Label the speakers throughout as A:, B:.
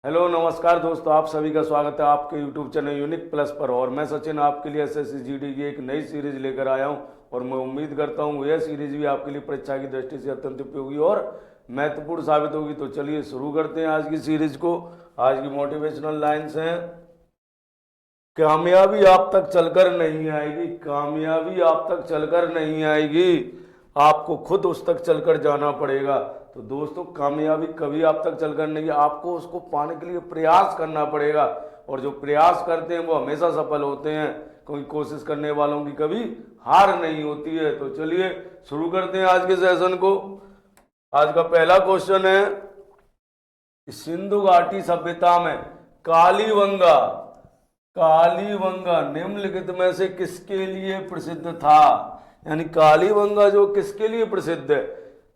A: Hello नमस्कार दोस्तों, आप सभी का स्वागत है आपके यूट्यूब चैनल यूनिक प्लस पर। और मैं सचिन आपके लिए एसएससी जीडी की एक नई सीरीज लेकर आया हूं और मैं उम्मीद करता हूं यह सीरीज भी आपके लिए परीक्षा की दृष्टि से अत्यंत उपयोगी और महत्वपूर्ण साबित होगी। तो चलिए शुरू करते हैं आज की सीरीज को। आज की मोटिवेशनल लाइन्स हैं, कामयाबी आप तक चलकर नहीं आएगी, कामयाबी आप तक चलकर नहीं आएगी, आपको खुद उस तक चलकर जाना पड़ेगा। तो दोस्तों, कामयाबी कभी आप तक चलकर नहीं, आपको उसको पाने के लिए प्रयास करना पड़ेगा। और जो प्रयास करते हैं वो हमेशा सफल होते हैं, क्योंकि कोशिश करने वालों की कभी हार नहीं होती है। तो चलिए शुरू करते हैं आज के सेशन को। आज का पहला क्वेश्चन है, सिंधु घाटी सभ्यता में कालीबंगा कालीबंगा निम्नलिखित में से किसके लिए प्रसिद्ध था? यानी कालीबंगा जो किसके लिए प्रसिद्ध है?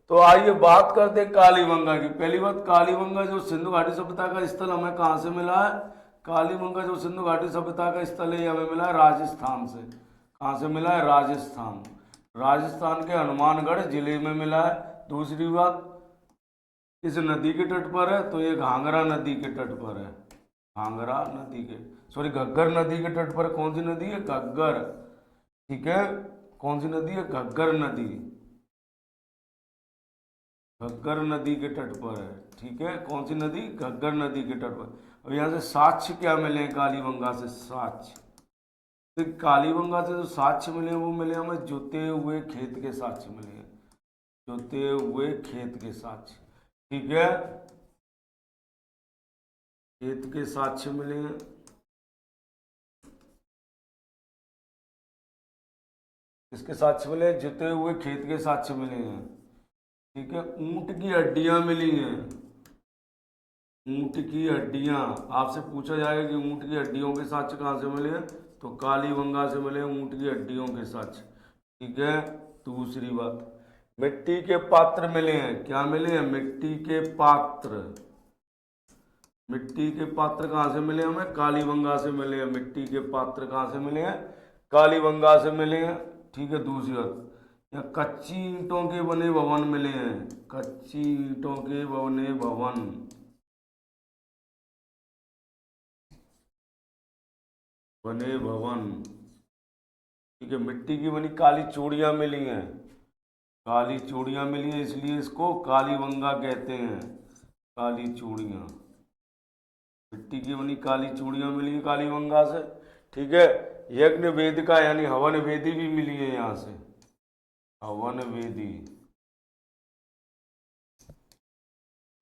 A: तो आइए बात करते हैं कालीबंगा की। पहली बात, कालीबंगा जो सिंधु घाटी सभ्यता का स्थल हमें कहाँ से मिला है? कालीबंगा जो सिंधु घाटी सभ्यता का स्थल है, ये हमें मिला है राजस्थान से। कहाँ से मिला है? राजस्थान। राजस्थान के हनुमानगढ़ जिले में मिला है। दूसरी बात, इस नदी के तट पर है, तो ये घाघरा नदी के तट पर है। घाघरा नदी के घग्गर नदी के तट पर। कौन सी नदी है? घग्गर। ठीक है, कौन सी नदी है? घग्गर नदी। घग्गर नदी के तट पर है। ठीक है, कौन सी नदी? घग्गर नदी के तट पर। अब यहाँ से साक्ष्य क्या मिले हैं कालीबंगा से? साक्ष्य, तो कालीबंगा से जो साक्ष्य मिले हैं वो मिले हमें जोते हुए खेत के साक्ष्य मिले हैं। जोते हुए खेत के साक्ष्य। ठीक है, खेत के साक्ष्य मिले हैं। किसके साक्ष्य मिले? जुते हुए खेत के साक्ष्य मिले हैं। ठीक है, ऊंट की हड्डियां मिली हैं। ऊंट की हड्डियां, आपसे पूछा जाएगा कि ऊंट की हड्डियों के साक्ष्य कहाँ से मिले हैं, तो कालीबंगा से मिले ऊंट की हड्डियों के साक्ष्य। ठीक है, दूसरी बात, मिट्टी के पात्र मिले हैं। क्या मिले हैं? मिट्टी के पात्र। मिट्टी के पात्र कहाँ से मिले हमें? कालीबंगा से मिले हैं। मिट्टी के पात्र कहाँ से मिले हैं? कालीबंगा से मिले हैं। ठीक है, दूसरी बात, या कच्ची ईंटों के बने भवन मिले हैं। कच्ची ईंटों के बने भवन। बने भवन। ठीक है, मिट्टी की बनी काली चूड़ियाँ मिली हैं। काली चूड़ियाँ मिली हैं, इसलिए इसको कालीबंगा कहते हैं। काली चूड़ियाँ, मिट्टी की बनी काली चूड़ियाँ मिली हैं कालीबंगा से। ठीक है, यज्ञ वेदिका यानी हवन वेदी भी मिली है यहाँ से। हवन वेदी।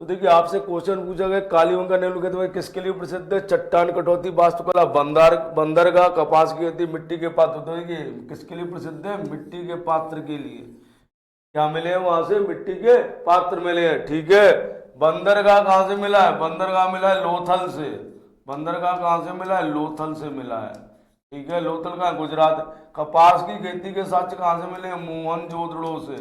A: तो देखिए, आपसे क्वेश्चन पूछा गया कालीबंगा निम्नलिखित में किसके लिए प्रसिद्ध है? चट्टान कटौती, वास्तुकला, बंदरगाह, कपास की खेती, मिट्टी के पात्र। तो देखिए, किसके लिए प्रसिद्ध है? मिट्टी के पात्र के लिए। क्या मिले हैं वहां से? मिट्टी के पात्र मिले हैं। ठीक है, बंदरगाह कहाँ से मिला है? बंदरगाह मिला है लोथल से। बंदरगाह कहाँ से मिला है? लोथल से मिला है। ठीक है, लोथल का गुजरात। कपास की खेती के साक्ष्य कहाँ से मिले हैं? मोहनजोदड़ो से।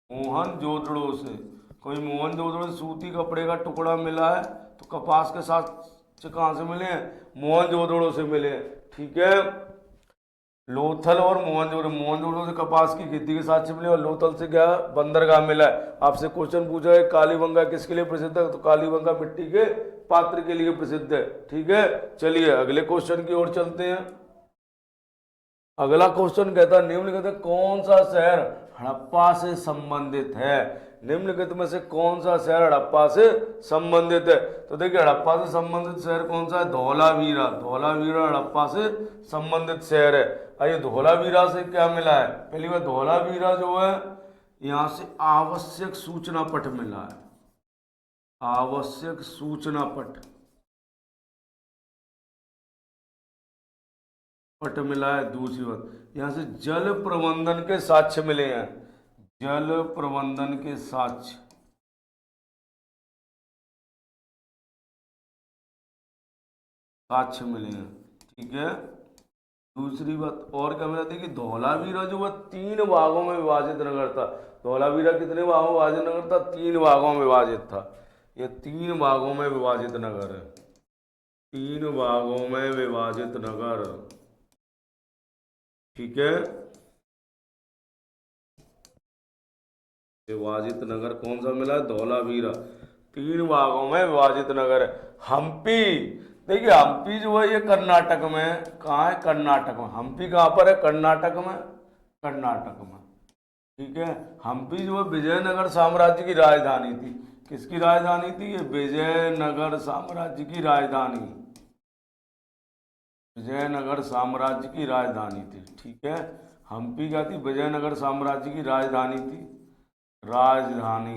A: मोहनजोदड़ो से। कोई मोहनजोदड़ो से सूती कपड़े का टुकड़ा मिला है, तो कपास के साक्ष्य कहाँ से मिले हैं? मोहनजोदड़ो से मिले हैं। ठीक है, लोथल और मोहनजोदड़ो। मोहनजोदड़ो से कपास की खेती के साक्ष्य मिले और लोथल से क्या? बंदरगाह मिला है। आपसे क्वेश्चन पूछा है कालीबंगा किसके लिए प्रसिद्ध है, तो कालीबंगा मिट्टी के पात्र के लिए प्रसिद्ध है। ठीक है, चलिए अगले क्वेश्चन की ओर चलते हैं। अगला क्वेश्चन कहता है, निम्नलिखित कौन सा शहर हड़प्पा से संबंधित है? निम्नलिखित में से कौन सा शहर हड़प्पा से संबंधित है? तो देखिए, हड़प्पा से संबंधित शहर कौन सा है? धौलावीरा। धौलावीरा हड़प्पा से संबंधित शहर है। आइए, धौलावीरा से क्या मिला है? पहली बार, धौलावीरा जो है यहाँ से आवश्यक सूचना पट मिला है। आवश्यक सूचना पट पट मिला है। दूसरी बात, यहाँ से जल प्रबंधन के साक्ष्य मिले हैं। जल प्रबंधन के साक्ष्य मिले हैं। ठीक है, दूसरी बात और क्या मिला? देखिए, धौलावीरा जो वह 3 भागों में विभाजित नगर था। धौलावीरा कितने भागों में विभाजित नगर था? 3 भागों में विभाजित था। ये 3 भागों में विभाजित नगर है। 3 भागों में विभाजित नगर। ठीक है, विभाजित नगर कौन सा मिला है? धौलावीरा। 3 भागों में विभाजित नगर है। हम्पी, देखिए हम्पी जो है ये कर्नाटक में है। कहाँ है? कर्नाटक में। हम्पी कहाँ पर है? कर्नाटक में। कर्नाटक में, ठीक है। हम्पी जो है विजयनगर साम्राज्य की राजधानी थी। किसकी राजधानी थी? ये विजयनगर साम्राज्य की राजधानी, विजयनगर साम्राज्य की राजधानी थी, ठीक है। हम्पी क्या थी? विजयनगर साम्राज्य की राजधानी थी, राजधानी।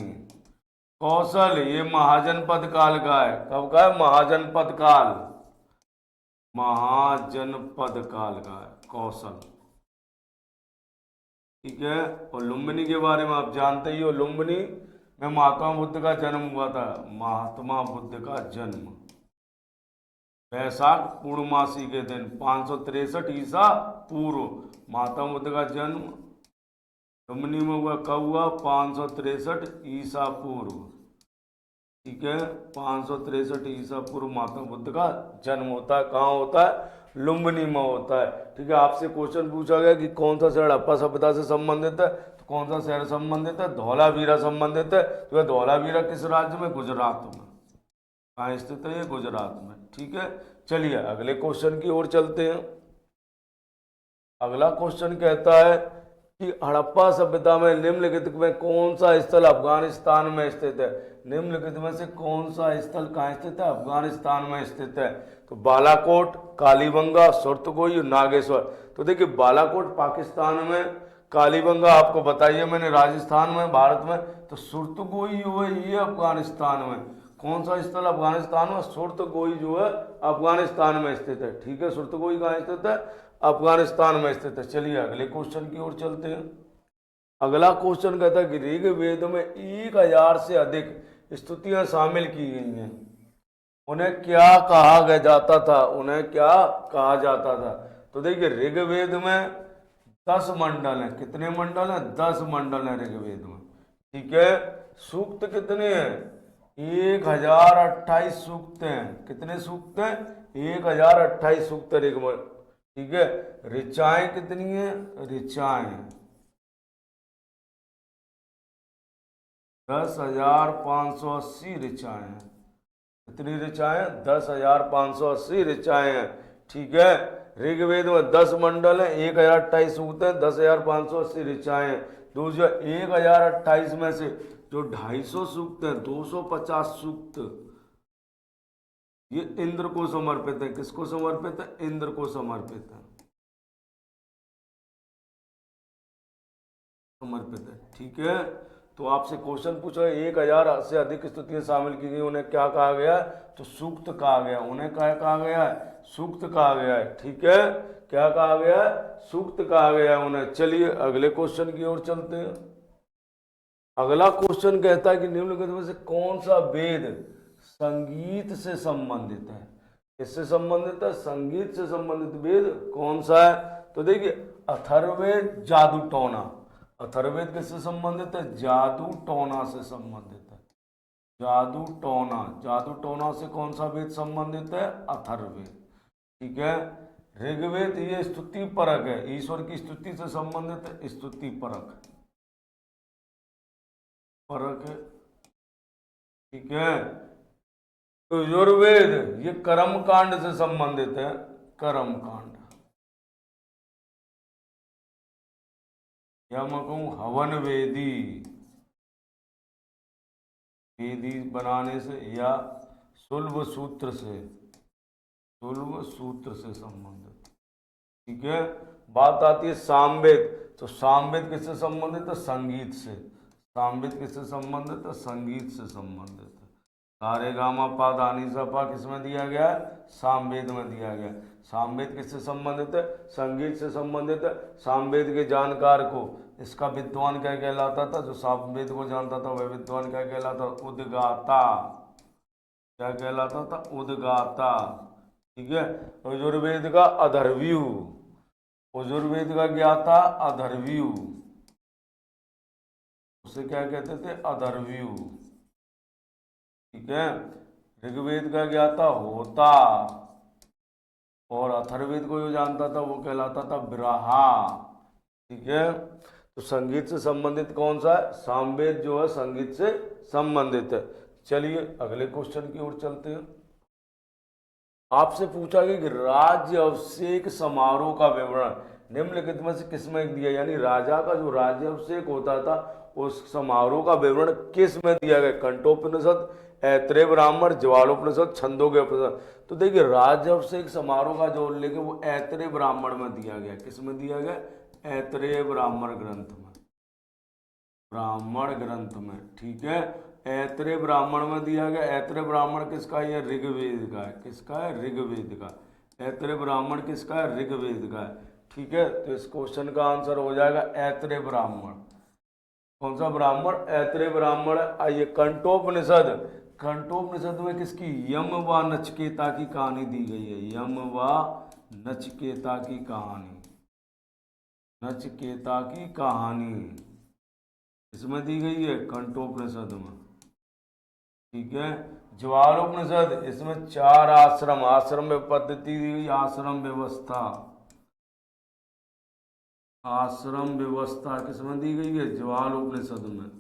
A: कौशल, ये महाजनपद काल का है। कब का है? महाजनपद काल, महाजनपद काल का है कौशल, ठीक है। और लुम्बिनी के बारे में आप जानते ही हो, लुम्बिनी में महात्मा बुद्ध का जन्म हुआ था। महात्मा बुद्ध का जन्म वैशाख पूर्णमासी के दिन 563 ईसा पूर्व, महात्मा बुद्ध का जन्म लुम्बिनी में हुआ। कब हुआ? 563 ईसा पूर्व, ठीक है। 563 ईसा पूर्व महात्मा बुद्ध का जन्म होता है। कहाँ होता है? लुम्बिनी में होता है, ठीक है। आपसे क्वेश्चन पूछा गया कि कौन सा शहर हड़प्पा सभ्यता से संबंधित है, तो कौन सा शहर संबंधित है? धौलावीरा संबंधित है। तो धौलावीरा किस राज्य में? गुजरात में। कहाँ स्थित है? ये गुजरात में, ठीक है। चलिए अगले क्वेश्चन की ओर चलते हैं। अगला क्वेश्चन कहता है कि हड़प्पा सभ्यता में निम्नलिखित में कौन सा स्थल अफगानिस्तान में स्थित है? निम्नलिखित में से कौन सा स्थल कहाँ स्थित है? अफगानिस्तान में स्थित है। तो बालाकोट, कालीबंगा, सुरतगोई, नागेश्वर। तो देखिए बालाकोट पाकिस्तान में, कालीबंगा आपको बताइए मैंने राजस्थान में, भारत में। तो सुरतगोई जो है ये अफगानिस्तान में। कौन सा स्थल अफगानिस्तान में? सुरतगोई जो है अफगानिस्तान में स्थित है, ठीक है। सुरतगोई कहाँ स्थित है? अफगानिस्तान में स्थित है। चलिए अगले क्वेश्चन की ओर चलते हैं। अगला क्वेश्चन कहता है कि ऋग्वेद में 1000 से अधिक स्तुतियां शामिल की गई हैं। उन्हें क्या कहा गया जाता था? उन्हें क्या कहा जाता था? तो देखिए ऋग्वेद में 10 मंडल हैं। कितने मंडल हैं? 10 मंडल हैं ऋग्वेद में, ठीक है। सूक्त कितने हैं? 1028 सूक्त हैं। कितने सूक्त हैं? 1028 सूक्त ऋग्वेद, ठीक है। ऋचाएं कितनी है? ऋचाएं 10,580 ऋचाएं हैं। कितनी ऋचाएं? 10,580 ऋचाएं हैं, ठीक है। ऋग्वेद में 10 मंडल हैं, 1028 सूक्त हैं, 10,580 ऋचाएं हैं। दूसरा 1028 में से जो 250 सूक्त हैं, 250 सूक्त ये इंद्र को समर्पित है। किसको समर्पित है? इंद्र को समर्पित है, समर्पित है, ठीक है। तो आपसे क्वेश्चन पूछा है 1000 से अधिक स्तुतियां शामिल की गई, उन्हें क्या कहा गया है? तो सूक्त कहा गया। उन्हें क्या कहा गया है? सूक्त कहा गया है, ठीक है। क्या कहा गया है? सूक्त कहा गया है उन्हें। चलिए अगले क्वेश्चन की ओर चलते हैं। अगला क्वेश्चन कहता है कि निम्नलिखित में से कौन सा वेद संगीत से संबंधित है? किससे संबंधित है? संगीत से संबंधित वेद कौन सा है? तो देखिए अथर्ववेद, जादू टोना। अथर्ववेद किससे संबंधित है? जादू टोना से संबंधित है। जादू टोना, जादू टोना से कौन सा वेद संबंधित है? अथर्ववेद, ठीक है। ऋग्वेद ये स्तुति परक है, ईश्वर की स्तुति से संबंधित है, स्तुति परक परक है, ठीक है। तो यजुर्वेद ये कर्म कांड से संबंधित है, कर्म कांड, या मैं कहूं हवन वेदी, वेदी बनाने से, या शुल्ब सूत्र से, शुल्ब सूत्र से संबंधित, ठीक है। बात आती है सामवेद। तो सामवेद किससे संबंधित है? संगीत से। सामवेद किससे संबंधित है? संगीत से संबंधित है। सारे गामा पा धानी सा पा किसमें दिया गया है? सामवेद में दिया गया। सामवेद किससे संबंधित है? संगीत से संबंधित है। सामवेद के जानकार को इसका विद्वान क्या कहलाता था? जो सामवेद को जानता था वह विद्वान क्या कहलाता? उद्गाता। क्या कहलाता था? उद्गाता, ठीक है। यजुर्वेद का अधर्व्यू, यजुर्वेद का ज्ञाता अधर्व्यू, उसे क्या कहते थे? अधर्व्यू, ठीक है। ऋग्वेद का ज्ञाता होता, और अथर्ववेद को जो जानता था वो कहलाता था ब्राहा, ठीक है। तो संगीत से संबंधित कौन सा है? सामवेद जो है संगीत से संबंधित है। चलिए अगले क्वेश्चन की ओर चलते हैं। आपसे पूछा गया कि राज्य अभिषेक समारोह का विवरण निम्नलिखित में से किसमें दिया, यानी राजा का जो राज्य अभिषेक होता था उस समारोह का विवरण किस में दिया गया? कंठोपनिषद, ऐत्रेय ब्राह्मण, ज्वालोपनिषद, छंदोग्य उपनिषद। तो देखिए राज्य अभिषेक समारोह का जो उल्लेख है वो ऐत्रेय ब्राह्मण में दिया गया। किस में दिया गया? ऐत्रेय ब्राह्मण ग्रंथ में, ब्राह्मण ग्रंथ में। ठीक है, ऐत्रेय ब्राह्मण में दिया गया। ऐत्रेय ब्राह्मण किसका है? ऋग्वेद का है। किसका है? ऋग्वेद का। ऐत्रेय ब्राह्मण किसका है? ऋग्वेद का है। ठीक है, तो इस क्वेश्चन का आंसर हो जाएगा ऐत्रेय ब्राह्मण। कौन सा ब्राह्मण? ऐत्रेय ब्राह्मण। आइए कंठोपनिषद, कंठोपनिषद में किसकी? यम व नचिकेता की कहानी दी गई है। यम व नचिकेता की कहानी, नचिकेता की कहानी इसमें दी गई है कंठोपनिषद में। ठीक है, ज्वालोपनिषद, इसमें 4 आश्रम, आश्रम में पद्धति दी गई, आश्रम व्यवस्था, आश्रम व्यवस्था किसमें दी गई है? ज्वालोपनिषद में।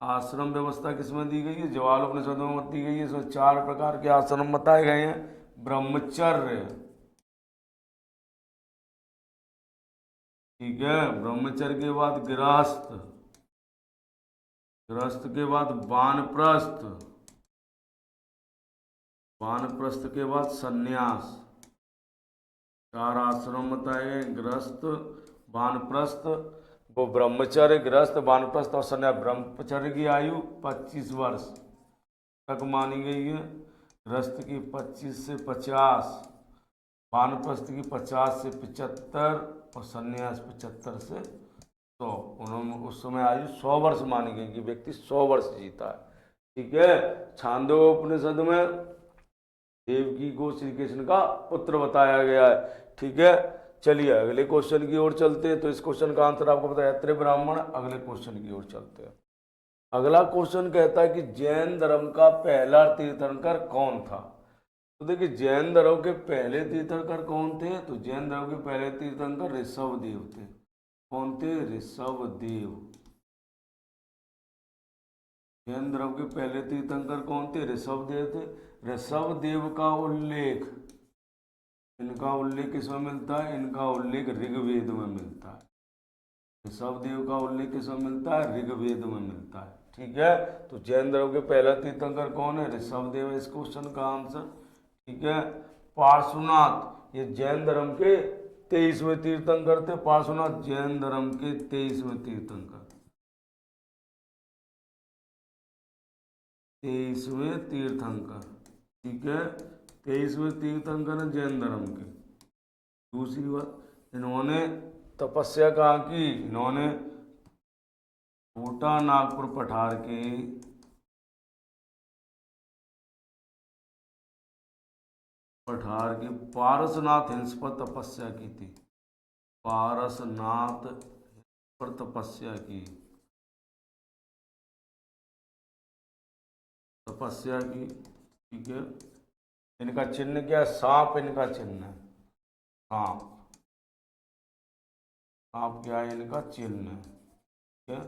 A: आश्रम व्यवस्था किसमें दी गई है? ज्वालोपनिषद में दी गई है। इसमें 4 प्रकार के आश्रम बताए गए हैं। ब्रह्मचर्य, ठीक है, ब्रह्मचर्य के बाद गृहस्थ, गृहस्थ के बाद वानप्रस्थ, वानप्रस्थ के बाद सन्यास। 4 आश्रम बताए गए, गृहस्थ, वानप्रस्थ, वो ब्रह्मचर्य, गृहस्थ, वानप्रस्थ और सन्यास। ब्रह्मचर्य की आयु 25 वर्ष तक मानी गई है, गृहस्थ की 25 से 50, वानप्रस्थ की 50 से 75 और सन्यास 75 से 100। उन्होंने उस समय आयु 100 वर्ष मानी गई कि व्यक्ति 100 वर्ष जीता है। ठीक है, छांदोग्योपनिषद में देवकी को श्री कृष्ण का पुत्र बताया गया है। ठीक है, चलिए अगले क्वेश्चन की ओर चलते हैं। तो इस क्वेश्चन का आंसर आपको पता है ऐत्रेय ब्राह्मण। अगले क्वेश्चन की ओर चलते हैं। अगला क्वेश्चन कहता है कि जैन धर्म का पहला तीर्थंकर कौन था? तो देखिए जैन धर्म के पहले तीर्थंकर कौन थे? तो जैन धर्म के पहले तीर्थंकर ऋषभदेव थे। कौन थे? ऋषभदेव। जैन धर्म के पहले तीर्थंकर कौन थे? ऋषभदेव थे। ऋषभदेव का उल्लेख, इनका उल्लेख किसमें मिलता है? इनका उल्लेख ऋग्वेद में मिलता है। ऋषभदेव का उल्लेख किसमें मिलता है? ऋग्वेद में मिलता है। ठीक है, तो जैन धर्म के पहला तीर्थंकर कौन है? ऋषभदेव है इस क्वेश्चन का आंसर। ठीक है, पार्श्वनाथ, ये जैन धर्म के 23वें तीर्थंकर थे। पार्श्वनाथ जैन धर्म के 23वें तीर्थंकर, 23वें तीर्थंकर। ठीक है, 23वें तीर्थंकर है जैन धर्म के। दूसरी बात, इन्होंने तपस्या कहाँ की? इन्होंने कोटा नागपुर पठार के पारसनाथ हिल्स पर तपस्या की थी। पारसनाथ पर तपस्या की, तपस्या की। ठीक है, इनका चिन्ह क्या है? सांप इनका चिन्ह है, सांप, सांप क्या है इनका चिन्ह? ठीक है,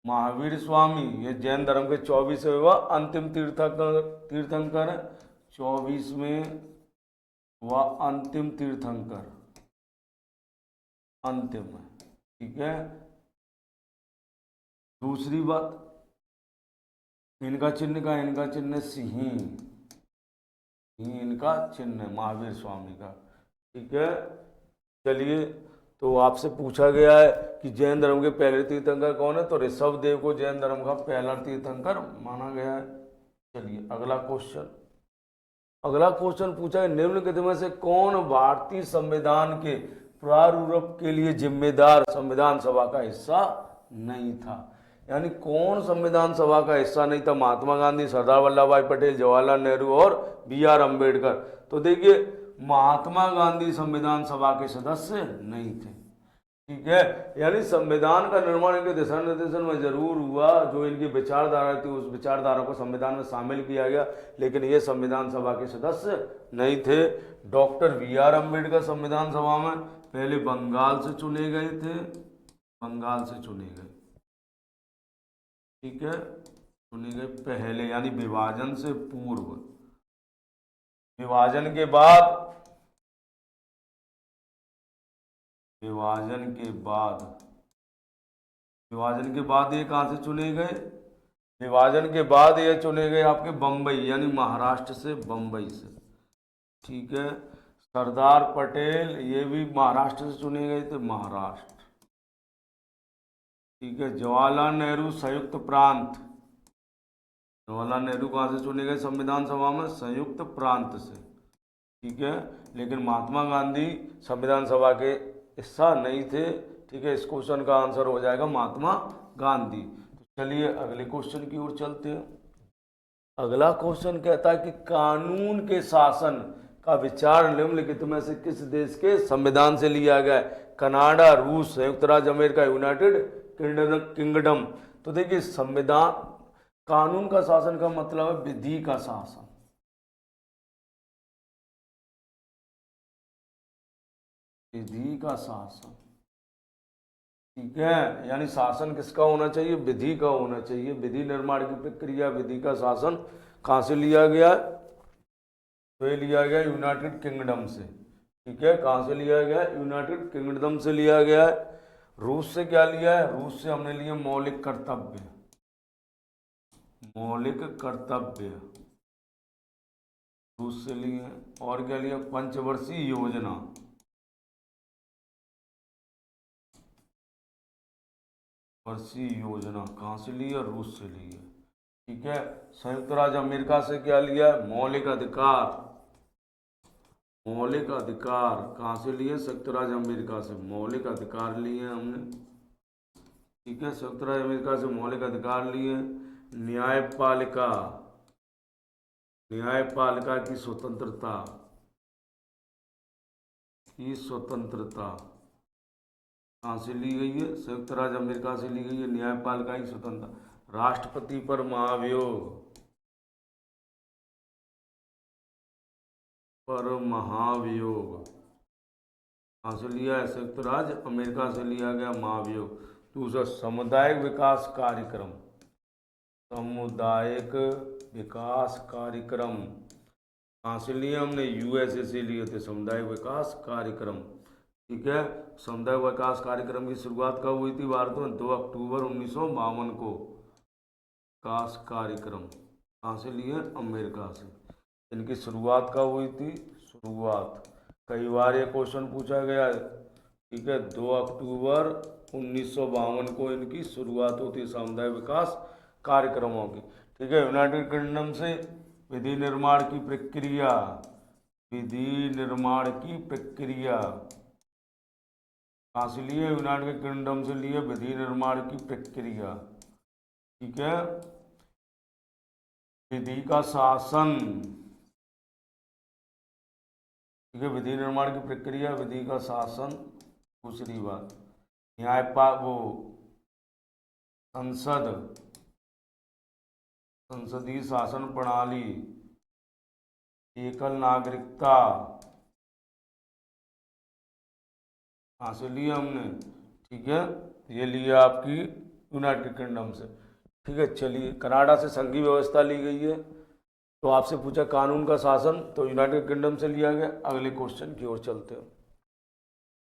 A: महावीर स्वामी, ये जैन धर्म के 24वें व अंतिम तीर्थंकर है। 24वें व अंतिम तीर्थंकर, अंतिम है। ठीक है, दूसरी बात, इनका चिन्ह का, इनका चिन्ह सिंह, इनका चिन्ह है महावीर स्वामी का। ठीक है, चलिए तो आपसे पूछा गया है कि जैन धर्म के पहले तीर्थंकर कौन है? तो ऋषभदेव को जैन धर्म का पहला तीर्थंकर माना गया है। चलिए अगला क्वेश्चन, अगला क्वेश्चन पूछा है निम्नलिखित में से कौन भारतीय संविधान के प्रारूप के लिए जिम्मेदार संविधान सभा का हिस्सा नहीं था? यानी कौन संविधान सभा का हिस्सा नहीं था? महात्मा गांधी, सरदार वल्लभ भाई पटेल, जवाहरलाल नेहरू और BR अम्बेडकर। तो देखिए महात्मा गांधी संविधान सभा के सदस्य नहीं थे। ठीक है, यानी संविधान का निर्माण इनके दिशा निर्देशन में जरूर हुआ, जो इनकी विचारधारा थी उस विचारधारा को संविधान में शामिल किया गया, लेकिन ये संविधान सभा के सदस्य नहीं थे। डॉक्टर BR अम्बेडकर संविधान सभा में पहले बंगाल से चुने गए थे, बंगाल से चुने गए। ठीक है, चुनी गई पहले, यानी विभाजन से पूर्व। विभाजन के बाद, विभाजन के बाद, विभाजन के बाद ये कहाँ से चुने गए? विभाजन के बाद ये चुने गए आपके बम्बई, यानी महाराष्ट्र से, बम्बई से। ठीक है। सरदार पटेल ये भी महाराष्ट्र से चुने गए थे, महाराष्ट्र। ठीक है। जवाहरलाल नेहरू संयुक्त प्रांत, जवाहरलाल नेहरू कहाँ से चुने गए संविधान सभा में? संयुक्त प्रांत से। ठीक है। लेकिन महात्मा गांधी संविधान सभा के हिस्सा नहीं थे। ठीक है। इस क्वेश्चन का आंसर हो जाएगा महात्मा गांधी। तो चलिए अगले क्वेश्चन की ओर चलते हैं। अगला क्वेश्चन कहता है कि कानून के शासन का विचार निम्नलिखित में से किस देश के संविधान से लिया गया है? कनाडा, रूस, संयुक्त राज्य अमेरिका, यूनाइटेड किंगडम। तो देखिए संविधान, कानून का शासन का मतलब है विधि का शासन। विधि का शासन। ठीक है। यानी शासन किसका होना चाहिए? विधि का होना चाहिए। विधि निर्माण की प्रक्रिया, विधि का शासन कहाँ से लिया गया? तो ये लिया गया यूनाइटेड किंगडम से। ठीक है। कहाँ से लिया गया? यूनाइटेड किंगडम से लिया गया है। रूस से क्या लिया है? रूस से हमने लिए मौलिक कर्तव्य, मौलिक कर्तव्य रूस से लिए। और क्या लिया? पंचवर्षीय योजना, वर्षीय योजना कहाँ से लिया? रूस से लिए। ठीक है। संयुक्त राज्य अमेरिका से क्या लिया? मौलिक अधिकार, मौलिक अधिकार कहाँ से लिए? संयुक्त राज्य अमेरिका से मौलिक अधिकार लिए हमने। ठीक है। संयुक्त राज्य अमेरिका से मौलिक अधिकार लिए। न्यायपालिका, न्यायपालिका की स्वतंत्रता, की स्वतंत्रता कहाँ से ली गई है? संयुक्त राज्य अमेरिका से ली गई है न्यायपालिका की स्वतंत्रता। राष्ट्रपति पर महाभियोग, पर महाभियोग कहाँ से लिया है? संयुक्त राज्य अमेरिका से लिया गया महाभियोग। दूसरा सामुदायिक विकास कार्यक्रम, सामुदायिक विकास कार्यक्रम कहाँ से लिए? हमने यूएसए से लिए थे सामुदायिक विकास कार्यक्रम। ठीक है। सामुदायिक विकास कार्यक्रम की शुरुआत कब हुई थी भारत में? 2 अक्टूबर 1952 को। विकास कार्यक्रम कहाँ से लिए? अमेरिका से। इनकी शुरुआत कब हुई थी? शुरुआत, कई बार ये क्वेश्चन पूछा गया है। ठीक है। 2 अक्टूबर 1952 को इनकी शुरुआत होती है सामुदायिक विकास कार्यक्रमों की। ठीक है। यूनाइटेड किंगडम से विधि निर्माण की प्रक्रिया, विधि निर्माण की प्रक्रिया कहाँ से लिए? यूनाइटेड किंगडम से लिए विधि निर्माण की प्रक्रिया। ठीक है। विधि का शासन, ठीक है, विधि निर्माण की प्रक्रिया, विधि का शासन। दूसरी बात वो संसद, संसदीय शासन प्रणाली, एकल नागरिकता कहाँ से लिया हमने? ठीक है। ये लिया आपकी यूनाइटेड किंगडम से। ठीक है। चलिए कनाडा से संघीय व्यवस्था ली गई है। तो आपसे पूछा कानून का शासन, तो यूनाइटेड किंगडम से लिया गया। अगले क्वेश्चन की ओर चलते हैं।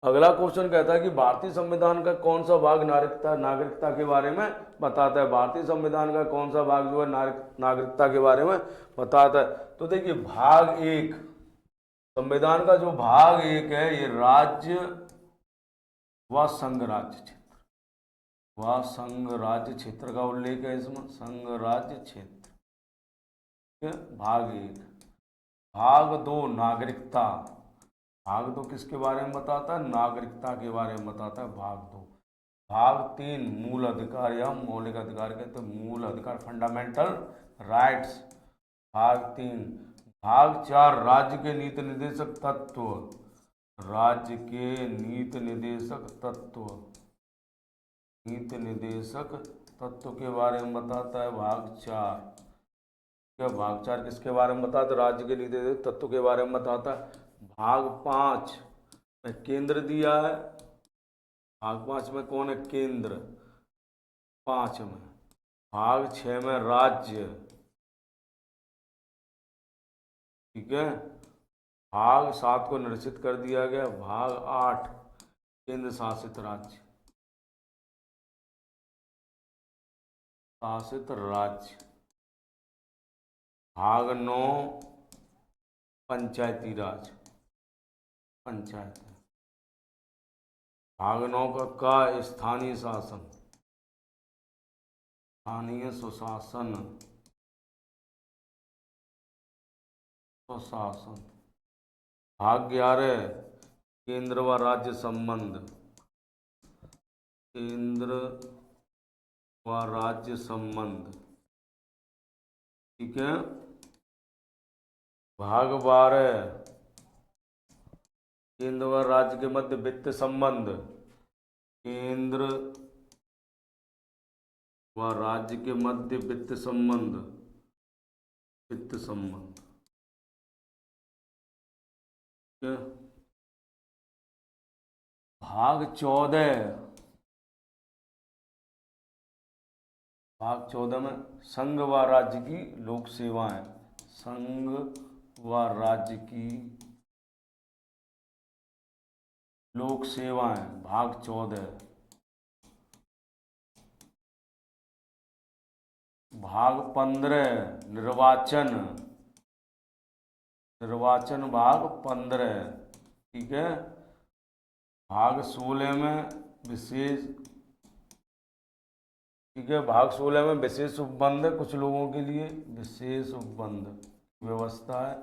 A: अगला क्वेश्चन कहता है कि भारतीय संविधान का कौन सा भाग नागरिकता के बारे में बताता है? भारतीय संविधान का कौन सा भाग जो है नागरिकता के बारे में बताता है? तो देखिए भाग 1, संविधान का जो भाग 1 है ये राज्य व संघ राज्य क्षेत्र, व संघ राज्य क्षेत्र का उल्लेख है इसमें, संघ राज्य क्षेत्र। भाग 1। भाग 2 नागरिकता, भाग 2 किसके बारे में बताता है? नागरिकता के बारे में बताता है भाग 2। भाग 3 मूल अधिकार या मौलिक अधिकार कहते हैं, मूल अधिकार, फंडामेंटल राइट्स। भाग 3। भाग 4 राज्य के नीति निर्देशक तत्व, राज्य के नीति निर्देशक तत्व, नीति निर्देशक तत्व के बारे में बताता है भाग 4। क्या भाग 4 किसके बारे में बताता है? राज्य के नीति तत्व के बारे में बताता है। भाग 5 में केंद्र दिया है। भाग 5 में कौन है? केंद्र। 5 में भाग 6 में राज्य, ठीक है। भाग 7 को निश्चित कर दिया गया। भाग 8 केंद्र शासित राज्य, शासित राज्य। भाग 9 पंचायती राज, पंचायत। भाग 9 का स्थानीय शासन, स्थानीय सुशासन, सुशासन। भाग 11 केंद्र व राज्य संबंध, केंद्र व राज्य संबंध, ठीक है। भाग 12 केंद्र व राज्य के मध्य वित्त संबंध, केंद्र व राज्य के मध्य वित्त संबंध, वित्त संबंध, ठीक है। भाग 14, भाग 14 में संघ व राज्य की लोक सेवाएं, संघ व राज्य की लोक सेवाएं, भाग 14। भाग 15 निर्वाचन, निर्वाचन भाग 15, ठीक है। भाग 16 में विशेष, ठीक है। भाग 16 में विशेष उपबंध है, कुछ लोगों के लिए विशेष उपबंध व्यवस्था है,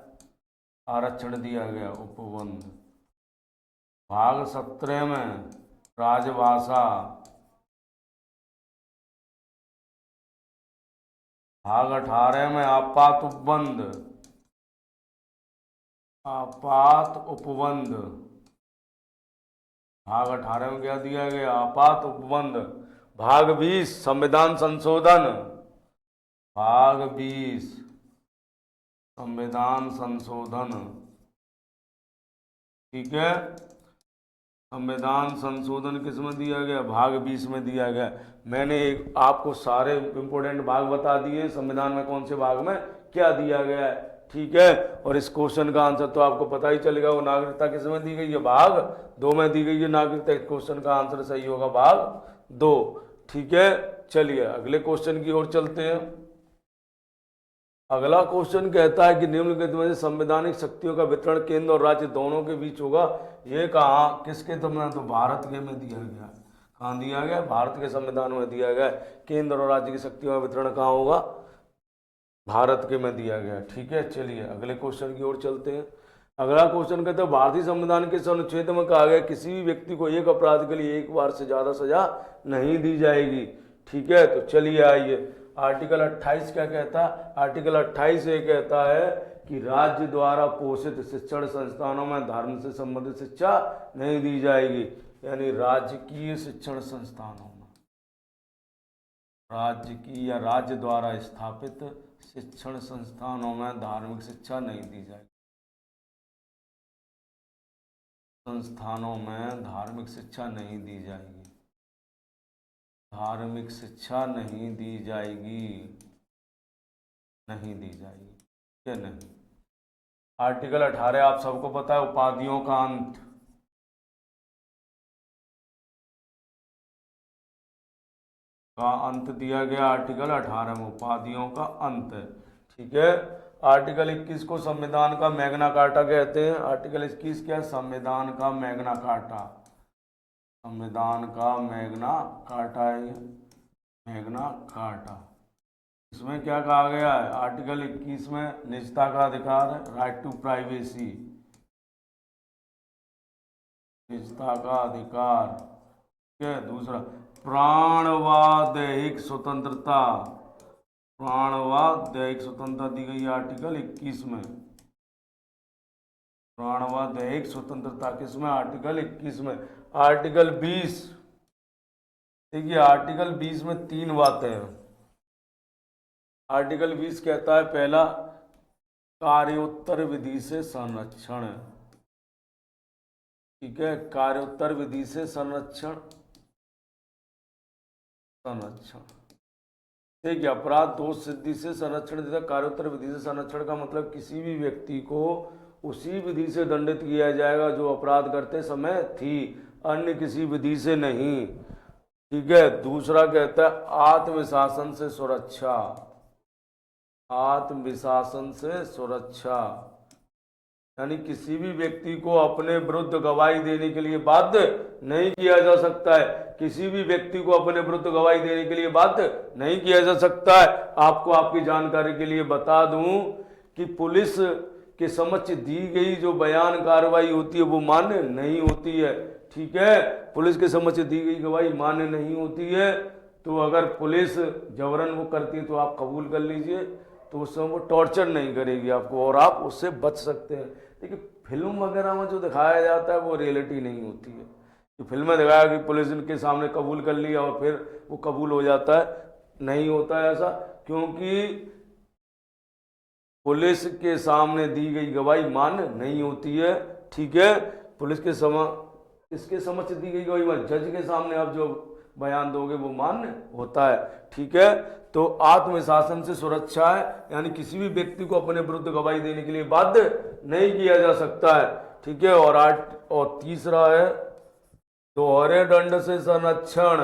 A: आरक्षण दिया गया, उपबंध। भाग 17 में राजभाषा, भाग 18 में आपात उपबंध, आपात उपबंध। भाग 18 में क्या दिया गया, आपात उपबंध। भाग 20 संविधान संशोधन, भाग 20 संविधान संशोधन, ठीक है। संविधान संशोधन किस में दिया गया, भाग 20 में दिया गया। मैंने एक आपको सारे इंपोर्टेंट भाग बता दिए, संविधान में कौन से भाग में क्या दिया गया है, ठीक है। और इस क्वेश्चन का आंसर तो आपको पता ही चलेगा, वो नागरिकता किस में दी गई है, भाग 2 में दी गई है नागरिकता। क्वेश्चन का आंसर सही होगा भाग 2, ठीक है। चलिए अगले क्वेश्चन की ओर चलते हैं। अगला क्वेश्चन कहता है कि निम्नलिखित में से संवैधानिक शक्तियों का वितरण केंद्र और राज्य दोनों के बीच होगा। ये कहाँ, किसके तुमने, तो भारत के में दिया गया। कहाँ दिया गया, भारत के संविधान में दिया गया। केंद्र और राज्य की शक्तियों का वितरण कहाँ होगा, भारत के में दिया गया, ठीक है। चलिए अगले क्वेश्चन की ओर चलते हैं। अगला क्वेश्चन कहते हैं भारतीय संविधान के अनुच्छेद में कहा गया किसी भी व्यक्ति को एक अपराध के लिए एक बार से ज्यादा सजा नहीं दी जाएगी, ठीक है। तो चलिए आइए, आर्टिकल 28 क्या कहता है, आर्टिकल 28 ये कहता है कि राज्य द्वारा पोषित शिक्षण संस्थानों में धर्म से संबंधित शिक्षा नहीं दी जाएगी, यानी राजकीय शिक्षण संस्थानों में, राज्य की या राज्य द्वारा स्थापित शिक्षण संस्थानों में धार्मिक शिक्षा नहीं दी जाएगी, संस्थानों में धार्मिक शिक्षा नहीं दी जाएगी, धार्मिक शिक्षा नहीं दी जाएगी, नहीं दी जाएगी, क्या नहीं। आर्टिकल 18 आप सबको पता है, उपाधियों का अंत, का अंत दिया गया आर्टिकल 18 में, उपाधियों का अंत है, ठीक है। आर्टिकल 21 को संविधान का मैग्ना कार्टा कहते हैं। आर्टिकल 21 क्या है, संविधान का मैग्ना कार्टा, संविधान का मैग्ना कार्टा है, मैग्ना कार्टा। इसमें क्या कहा गया है, आर्टिकल 21 में निजता का अधिकार है, राइट टू प्राइवेसी, निजता का अधिकार, ठीक है। दूसरा प्राण व दैहिक स्वतंत्रता, प्राण व दैहिक स्वतंत्रता दी गई है आर्टिकल 21 में, प्राण व दैहिक स्वतंत्रता किसमें, आर्टिकल 21 में। आर्टिकल 20, देखिए आर्टिकल 20 में 3 बातें हैं। आर्टिकल 20 कहता है पहला, कार्योत्तर विधि से संरक्षण, ठीक है, कार्योत्तर विधि से संरक्षण, संरक्षण। देखिए, अपराध दोष सिद्धि से संरक्षण तथा कार्योत्तर विधि से संरक्षण का मतलब किसी भी व्यक्ति को उसी विधि से दंडित किया जाएगा जो अपराध करते समय थी, अन्य किसी विधि से नहीं। ठीक है। दूसरा कहता है आत्मविशासन से सुरक्षा, आत्मविशासन से सुरक्षा यानी किसी भी व्यक्ति को अपने विरुद्ध गवाही देने के लिए बाध्य नहीं किया जा सकता है, किसी भी व्यक्ति को अपने विरुद्ध गवाही देने के लिए बाध्य नहीं किया जा सकता है। आपको आपकी जानकारी के लिए बता दूं कि पुलिस के समक्ष दी गई जो बयान कार्रवाई होती है वो मान्य नहीं होती है। ठीक है, पुलिस के समक्ष दी गई गवाही मान्य नहीं होती है। तो अगर पुलिस जबरन वो करती है तो आप कबूल कर लीजिए, तो उस समय वो टॉर्चर नहीं करेगी आपको और आप उससे बच सकते हैं। देखिए, फिल्म वगैरह में जो दिखाया जाता है वो रियलिटी नहीं होती है। तो फिल्म में दिखाया कि पुलिस के सामने कबूल कर लिया और फिर वो कबूल हो जाता है, नहीं होता है ऐसा, क्योंकि पुलिस के सामने दी गई गवाही मान्य नहीं होती है। ठीक है, पुलिस के इसके समक्ष दी गई गवाही जज के सामने आप जो बयान दोगे वो मान्य होता है। ठीक है, तो आत्मविशासन से सुरक्षा है यानी किसी भी व्यक्ति को अपने विरुद्ध गवाही देने के लिए बाध्य नहीं किया जा सकता है। ठीक है, और तीसरा है दोहरे दंड से संरक्षण,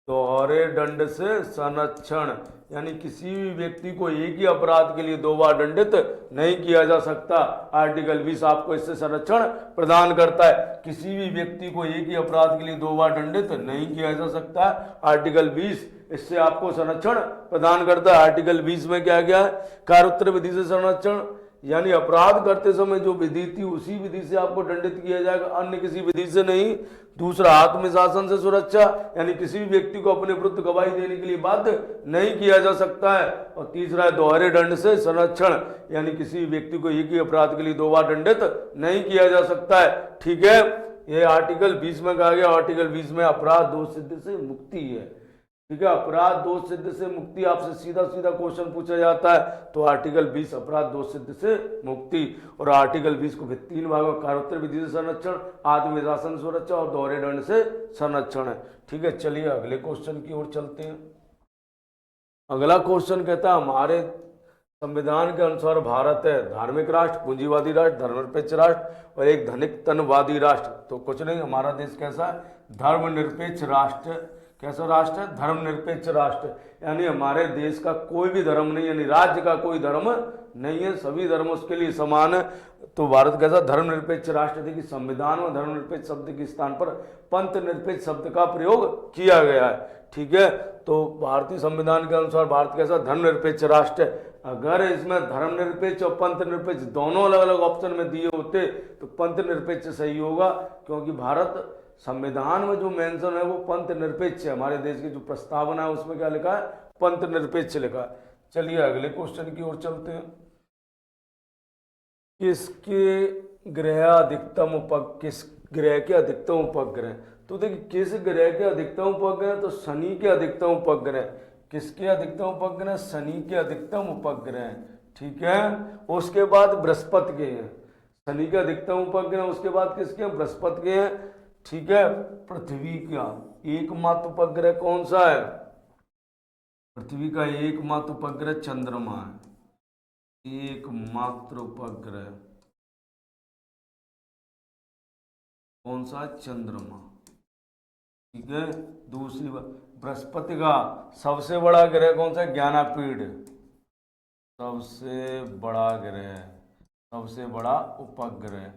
A: दोहरे दंड से संरक्षण यानी किसी भी व्यक्ति को एक ही अपराध के लिए दो बार दंडित नहीं किया जा सकता। आर्टिकल 20 आपको इससे संरक्षण प्रदान करता है, किसी भी व्यक्ति को एक ही अपराध के लिए दो बार दंडित नहीं किया जा सकता। आर्टिकल 20 इससे आपको संरक्षण प्रदान करता है। आर्टिकल 20 में क्या क्या है? कार्योत्तर विधि से संरक्षण यानी अपराध करते समय जो विधि थी उसी विधि से आपको दंडित किया जाएगा, अन्य किसी विधि से नहीं। दूसरा आत्मविशासन से सुरक्षा यानी किसी भी व्यक्ति को अपने विरुद्ध गवाही देने के लिए बाध्य नहीं किया जा सकता है। और तीसरा है दोहरे दंड से संरक्षण यानी किसी भी व्यक्ति को एक ही अपराध के लिए दो बार दंडित नहीं किया जा सकता है। ठीक है, ये आर्टिकल 20 में कहा गया। आर्टिकल 20 में अपराध दोष सिद्धि से मुक्ति है। ठीक है, अपराध दोष सिद्धि से मुक्ति आपसे सीधा सीधा क्वेश्चन पूछा जाता है, तो आर्टिकल 20 अपराध दोष सिद्धि से मुक्ति। और आर्टिकल 20 को फिर 3 भागों कार्योत्तर विधि से संरक्षण, आत्मविशासन सुरक्षा और दोहरे दंड से संरक्षण है। ठीक है, चलिए अगले क्वेश्चन की ओर चलते हैं। अगला क्वेश्चन कहता है हमारे संविधान के अनुसार भारत है धार्मिक राष्ट्र, पूंजीवादी राष्ट्र, धर्मनिरपेक्ष राष्ट्र और एक धनिकतनवादी राष्ट्र। तो कुछ नहीं, हमारा देश कैसा है? धर्मनिरपेक्ष राष्ट्र। कैसा राष्ट्र है? धर्मनिरपेक्ष राष्ट्र यानी हमारे देश का कोई भी धर्म नहीं, यानी राज्य का कोई धर्म नहीं है, सभी धर्म उसके लिए समान है। तो भारत कैसा? धर्मनिरपेक्ष राष्ट्र। देखिए, संविधान में धर्मनिरपेक्ष शब्द के स्थान पर पंथ निरपेक्ष शब्द का प्रयोग किया गया है। ठीक है, तो भारतीय संविधान के अनुसार भारत कैसा? धर्मनिरपेक्ष राष्ट्र है। अगर इसमें धर्मनिरपेक्ष और पंथ निरपेक्ष दोनों अलग अलग ऑप्शन में दिए होते तो पंथ निरपेक्ष सही होगा, क्योंकि भारत संविधान में जो मेंशन है वो पंथ निरपेक्ष है। हमारे देश की जो प्रस्तावना है उसमें क्या लिखा है? पंथ निरपेक्ष लिखा है। चलिए अगले क्वेश्चन की ओर चलते हैं। किस ग्रह के अधिकतम उपग्रह? तो देखिए, किस ग्रह के अधिकतम उपग्रह? तो शनि के अधिकतम उपग्रह। किसके अधिकतम उपग्रह? शनि के अधिकतम उपग्रह। ठीक है, उसके बाद बृहस्पति के हैं। शनि के अधिकतम उपग्रह, उसके बाद किसके हैं? बृहस्पति के हैं। ठीक है, पृथ्वी का एकमात्र उपग्रह कौन सा है? पृथ्वी का एकमात्र उपग्रह चंद्रमा है। एकमात्र उपग्रह कौन सा? चंद्रमा। ठीक है, दूसरी बात, बृहस्पति का सबसे बड़ा ग्रह कौन सा? ज्ञानापीठ। सबसे बड़ा ग्रह, सबसे बड़ा उपग्रह,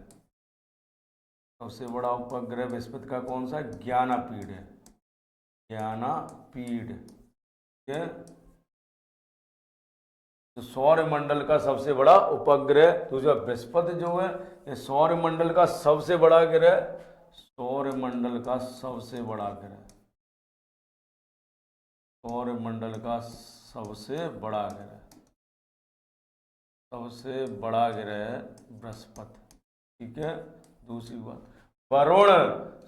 A: सबसे बड़ा उपग्रह बृहस्पति का कौन सा? ज्ञानापीठ है। ज्ञानापीठ। ठीक है, तो सौरमंडल का सबसे बड़ा उपग्रह दूसरा बृहस्पति जो है ये सौरमंडल का सबसे बड़ा ग्रह, सौरमंडल का सबसे बड़ा ग्रह, सौरमंडल का सबसे बड़ा ग्रह, सबसे बड़ा ग्रह बृहस्पति। ठीक है, दूसरी बात, वरुण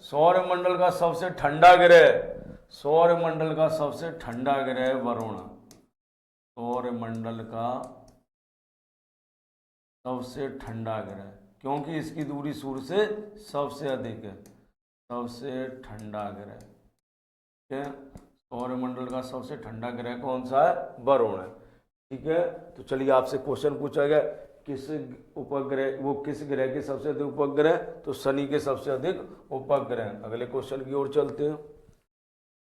A: सौरमंडल का सबसे ठंडा ग्रह, सौरमंडल का सबसे ठंडा ग्रह वरुण, सौरमंडल का सबसे ठंडा ग्रह, क्योंकि इसकी दूरी सूर्य से सबसे अधिक है, सबसे ठंडा ग्रह। ठीक है, सौरमंडल का सबसे ठंडा ग्रह कौन सा है? वरुण है। ठीक है, तो चलिए आपसे क्वेश्चन पूछा गया किस उपग्रह, वो किस ग्रह के सबसे अधिक उपग्रह? तो शनि के सबसे अधिक उपग्रह। अगले क्वेश्चन की ओर चलते हैं।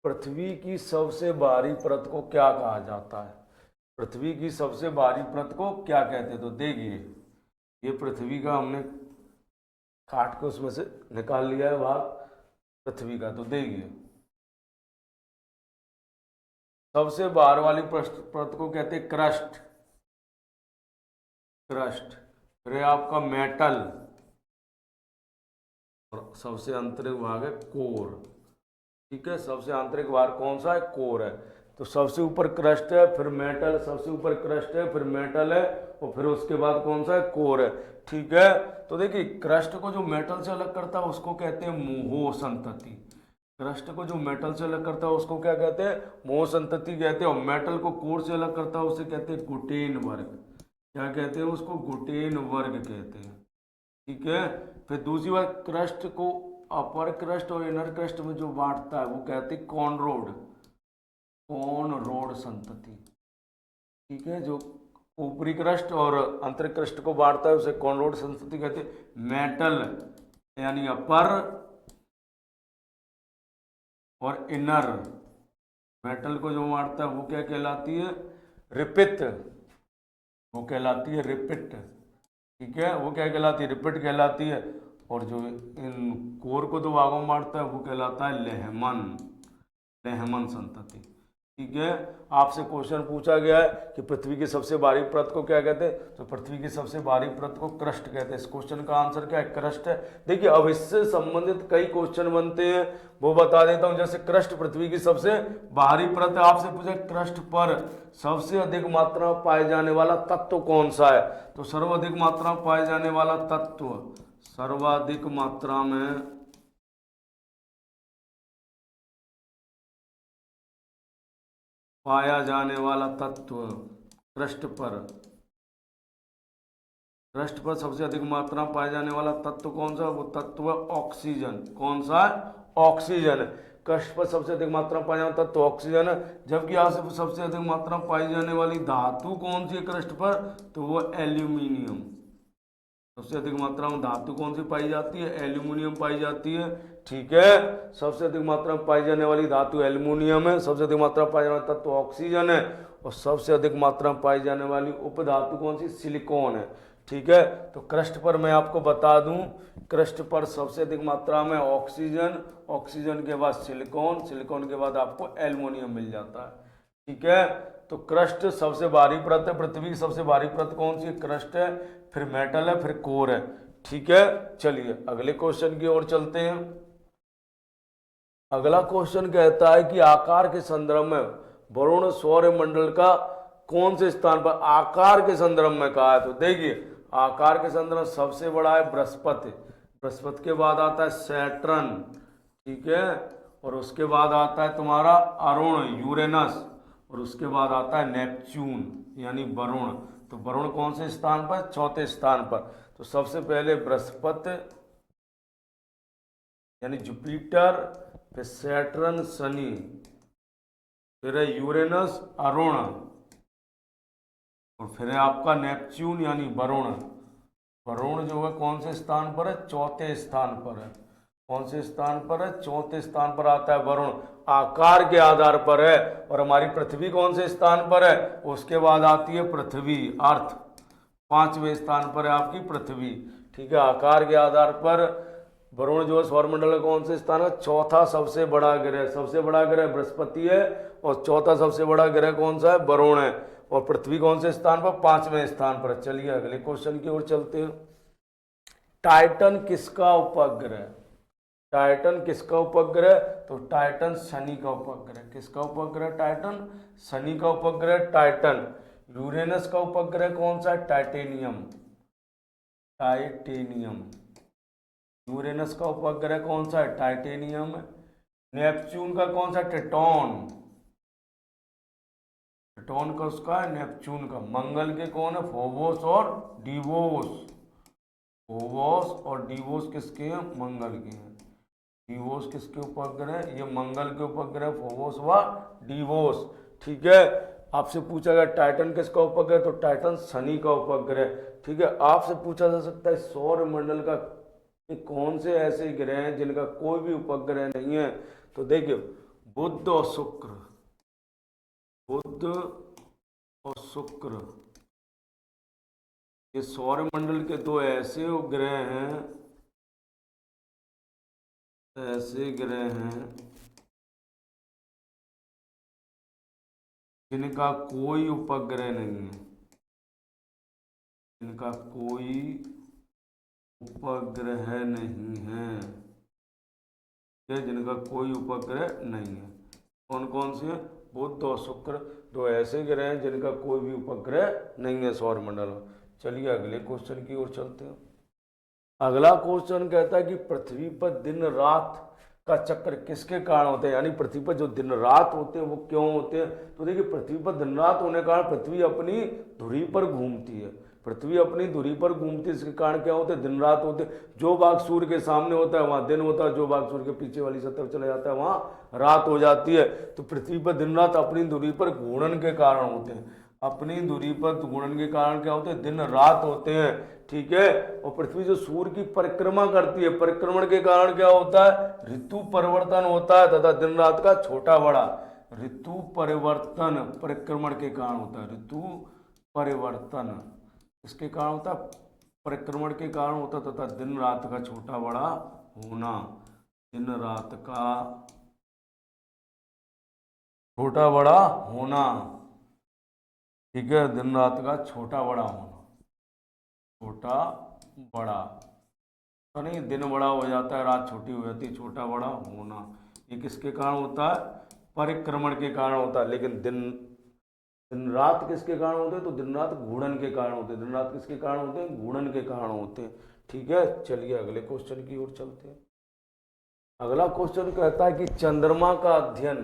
A: पृथ्वी की सबसे बाहरी परत को क्या कहा जाता है? पृथ्वी की सबसे बाहरी परत को क्या कहते हैं? तो देखिए, ये पृथ्वी का हमने काट के उसमें से निकाल लिया है भाग पृथ्वी का। तो देखिए, सबसे बाहर वाली परत को कहते हैं क्रस्ट। क्रस्ट। फिर है आपका मेटल, और सबसे आंतरिक भाग है कोर। ठीक है, सबसे आंतरिक भाग कौन सा है? कोर है। तो सबसे ऊपर क्रस्ट है, फिर मेटल, सबसे ऊपर क्रस्ट है, फिर मेटल है, और फिर उसके बाद कौन सा है? कोर है। ठीक है, तो देखिए क्रस्ट को जो मेटल से अलग करता है उसको कहते हैं मोह संतति। क्रस्ट को जो मेटल से अलग करता है उसको क्या कहते हैं? मोह संतति कहते हैं। और मेटल को कोर से अलग करता है उसे कहते हैं गुटेन वर्ग। क्या कहते हैं उसको? गुटेन वर्ग कहते हैं। ठीक है, फिर दूसरी बात, क्रस्ट को अपर क्रस्ट और इनर क्रस्ट में जो बांटता है वो कहते हैं कॉनरोड। कॉनरोड संतति। ठीक है, जो ऊपरी क्रस्ट और आंतरिक क्रस्ट को बांटता है उसे कॉनरोड संतति कहते हैं। मेटल यानी अपर और इनर, मेटल को जो बांटता है वो क्या कहलाती है? रिपित। वो कहलाती है रिपिट। ठीक है, वो क्या कहलाती है? रिपिट कहलाती है। और जो इन कोर को दो भागों में बांटता है वो कहलाता है लेहमन। लेहमन संतति। ठीक है, आपसे क्वेश्चन पूछा गया है कि पृथ्वी की सबसे बाहरी परत को क्या कहते हैं? तो पृथ्वी की सबसे बाहरी परत को क्रस्ट कहते हैं। इस क्वेश्चन का आंसर क्या है? क्रस्ट है। देखिए, अब इससे संबंधित कई क्वेश्चन बनते हैं, वो बता देता हूं। जैसे क्रस्ट पृथ्वी की सबसे बाहरी परत है, आपसे पूछे क्रस्ट पर सबसे अधिक मात्रा में पाए जाने वाला तत्व कौन सा है? तो सर्वाधिक मात्रा में पाए जाने वाला तत्व, सर्वाधिक मात्रा में पाया जाने वाला तत्व क्रस्ट पर, क्रस्ट पर सबसे अधिक मात्रा में पाया जाने वाला तत्व कौन सा? वो तत्व ऑक्सीजन। कौन सा है? ऑक्सीजन। क्रस्ट पर सबसे अधिक मात्रा में पाया जाने वाला तत्व ऑक्सीजन है। जबकि यहाँ से सबसे अधिक मात्रा में पाई जाने वाली धातु कौन सी है क्रस्ट पर? तो वो एल्यूमिनियम। सबसे अधिक मात्रा में धातु कौन सी पाई जाती है? एल्यूमिनियम पाई जाती है। ठीक है, सबसे अधिक मात्रा में पाई जाने वाली धातु एल्यूमिनियम है, सबसे अधिक मात्रा में पाया जाने वाला तत्व ऑक्सीजन है, और सबसे अधिक मात्रा में पाई जाने वाली उपधातु कौन सी? सिलिकॉन है। ठीक है, तो क्रस्ट पर मैं आपको बता दूं, क्रस्ट पर सबसे अधिक मात्रा में ऑक्सीजन, ऑक्सीजन के बाद सिलिकॉन, सिलिकॉन के बाद आपको एल्यूमिनियम मिल जाता है। ठीक है, तो क्रस्ट सबसे बाहरी परत है। पृथ्वी की सबसे बाहरी परत कौन सी है? क्रस्ट है, फिर मेटल है, फिर कोर है। ठीक है, चलिए अगले क्वेश्चन की ओर चलते हैं। अगला क्वेश्चन कहता है कि आकार के संदर्भ में वरुण सौरमंडल का कौन से स्थान पर? आकार के संदर्भ में कहा है। तो देखिए, आकार के संदर्भ में सबसे बड़ा है बृहस्पति, बृहस्पति के बाद आता है सैटर्न। ठीक है, और उसके बाद आता है तुम्हारा अरुण यूरेनस, और उसके बाद आता है नेपच्यून यानी वरुण। तो वरुण कौन से स्थान पर? चौथे स्थान पर। तो सबसे पहले बृहस्पति यानी जुपिटर, फिर सैटर्न शनि, फिर है यूरेनस अरुण, और फिर है आपका नेपच्यून यानी वरुण। वरुण जो है कौन से स्थान पर है? चौथे स्थान पर है। कौन से स्थान पर है? चौथे स्थान पर आता है वरुण, आकार के आधार पर है। और हमारी पृथ्वी कौन से स्थान पर है? उसके बाद आती है पृथ्वी, अर्थ, पांचवें स्थान पर है आपकी पृथ्वी। ठीक है, आकार के आधार पर वरुण जो है सौरमंडल का कौन से स्थान है? चौथा सबसे बड़ा ग्रह। सबसे बड़ा ग्रह बृहस्पति है, और चौथा सबसे बड़ा ग्रह कौन सा है? वरुण है। और पृथ्वी कौन से स्थान पर? पांचवें स्थान पर। चलिए अगले क्वेश्चन की ओर चलते हैं। टाइटन किसका उपग्रह? टाइटन किसका उपग्रह? तो टाइटन शनि का उपग्रह। किसका उपग्रह? टाइटन शनि का उपग्रह टाइटन। यूरेनस का उपग्रह कौन सा है? टाइटेनियम। टाइटेनियम। यूरेनस का उपग्रह कौन सा है? टाइटेनियम। नेपच्यून का कौन सा? टिटॉन। टिटॉन का उसका है, नेपच्यून का। मंगल के कौन है? फोबोस और डिवोस। फोबोस और डिवोस किसके हैं? मंगल के हैं। डिवोस किसके उपग्रह? ये मंगल के उपग्रह फोबोस व डिवोस। ठीक है। आपसे पूछा गया टाइटन किसका उपग्रह, तो टाइटन शनि का उपग्रह। ठीक है। आपसे पूछा जा सकता है सौर मंडल का कौन से ऐसे ग्रह हैं जिनका कोई भी उपग्रह नहीं है, तो देखिए बुध और शुक्र, बुध और शुक्र ये सौर मंडल के दो ऐसे उपग्रह हैं, ऐसे ग्रह हैं जिनका कोई उपग्रह नहीं है, जिनका कोई उपग्रह नहीं है, जिनका कोई उपग्रह नहीं है। कौन कौन से? बुध और शुक्र, दो ऐसे ग्रह हैं जिनका कोई भी उपग्रह नहीं है सौर मंडल में। चलिए अगले क्वेश्चन की ओर चलते हैं। अगला क्वेश्चन कहता है कि पृथ्वी पर दिन रात का चक्र किसके कारण होते हैं, यानी पृथ्वी पर जो दिन रात होते हैं वो क्यों होते हैं? तो देखिए पृथ्वी पर दिन रात होने के कारण पृथ्वी अपनी धुरी पर घूमती है, पृथ्वी अपनी धुरी पर घूमती है, इसके कारण क्या होते हैं? दिन रात होते हैं। जो भाग सूर्य के सामने होता है वहाँ दिन होता है, जो भाग सूर्य के पीछे वाली सतह चला जाता है वहाँ रात हो जाती है। तो पृथ्वी पर दिन रात अपनी धुरी पर घूर्णन के कारण होते हैं, अपनी धुरी पर घूर्णन के कारण क्या होते हैं? दिन रात होते हैं। ठीक है। और पृथ्वी जो सूर्य की परिक्रमा करती है, परिक्रमण के कारण क्या होता है? ऋतु परिवर्तन होता है तथा दिन रात का छोटा बड़ा, ऋतु परिवर्तन परिक्रमण के कारण होता है, ऋतु परिवर्तन इसके कारण होता है, परिक्रमण के कारण होता है तथा दिन रात का छोटा बड़ा होना, दिन रात का छोटा बड़ा होना। ठीक है। दिन रात का छोटा बड़ा होना, छोटा बड़ा तो नहीं, दिन बड़ा हो जाता है रात छोटी हो जाती है, छोटा बड़ा होना ये किसके कारण होता है? परिक्रमण के कारण होता है। लेकिन दिन रात किसके कारण होते हैं? तो दिन रात घूर्णन के कारण होते हैं, दिन रात किसके कारण होते हैं? घूर्णन के कारण होते हैं। ठीक है। चलिए अगले क्वेश्चन की ओर चलते हैं। अगला क्वेश्चन कहता है कि चंद्रमा का अध्ययन,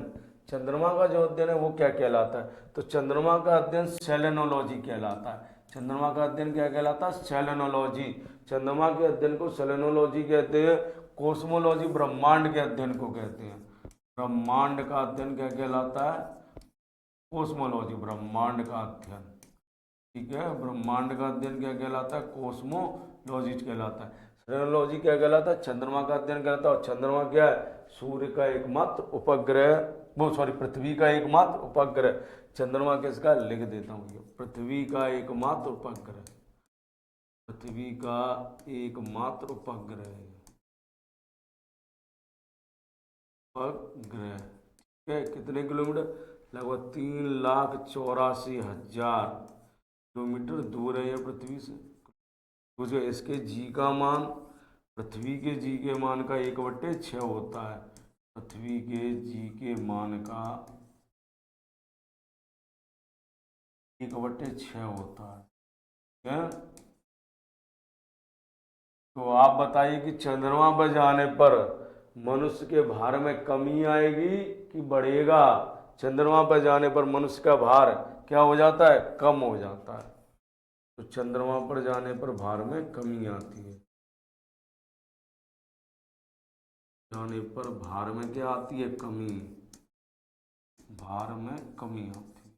A: चंद्रमा का जो अध्ययन है वो क्या कहलाता है? तो चंद्रमा का अध्ययन सेलेनोलॉजी कहलाता है। चंद्रमा का अध्ययन क्या कहलाता है? सेलेनोलॉजी। चंद्रमा के अध्ययन को सेलेनोलॉजी कहते हैं। कोस्मोलॉजी ब्रह्मांड के अध्ययन को कहते हैं। ब्रह्मांड का अध्ययन क्या कहलाता है? कोस्मोलॉजी ब्रह्मांड का अध्ययन। ठीक है। ब्रह्मांड का अध्ययन क्या कहलाता है? कोस्मोलॉजी कहलाता है। सेलेनोलॉजी क्या कहलाता है? चंद्रमा का अध्ययन कहलाता है। और चंद्रमा क्या है? सूर्य का एकमात्र उपग्रह, पृथ्वी का एकमात्र उपग्रह। चंद्रमा किसका? लिख देता हूँ, पृथ्वी का एकमात्र उपग्रह, पृथ्वी का एकमात्र उपग्रह है, उपग्रह। ठीक है। कितने किलोमीटर? लगभग 3,84,000 किलोमीटर दूर है यह पृथ्वी से। तो इसके जी का मान, पृथ्वी के जी के मान का 1/6 होता है, पृथ्वी के जी के मान का 1/6 होता है। ठीक है। तो आप बताइए कि चंद्रमा पर जाने पर मनुष्य के भार में कमी आएगी कि बढ़ेगा? चंद्रमा पर जाने पर मनुष्य का भार क्या हो जाता है? कम हो जाता है। तो चंद्रमा पर जाने पर भार में कमी आती है, जाने पर भार में क्या आती है? कमी, भार में कमी आती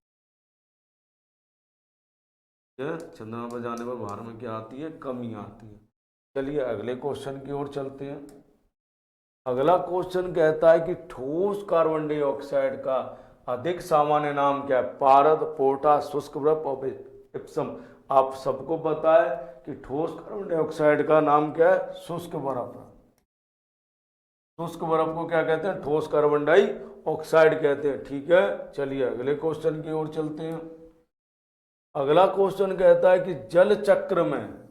A: है। चंद्रमा पर जाने पर भार में क्या आती है? कमी आती है। चलिए अगले क्वेश्चन की ओर चलते हैं। अगला क्वेश्चन कहता है कि ठोस कार्बन डाइऑक्साइड का अधिक सामान्य नाम क्या है? पारद, पोटा, शुष्क बर्फ और इप्सम। आप सबको पता है कि ठोस कार्बन डाइऑक्साइड का नाम क्या है? शुष्क बर्फ। शुष्क बर्फ को क्या कहते हैं? ठोस कार्बन डाइऑक्साइड कहते हैं। ठीक है। चलिए अगले क्वेश्चन की ओर चलते हैं। अगला क्वेश्चन कहता है कि जल चक्र में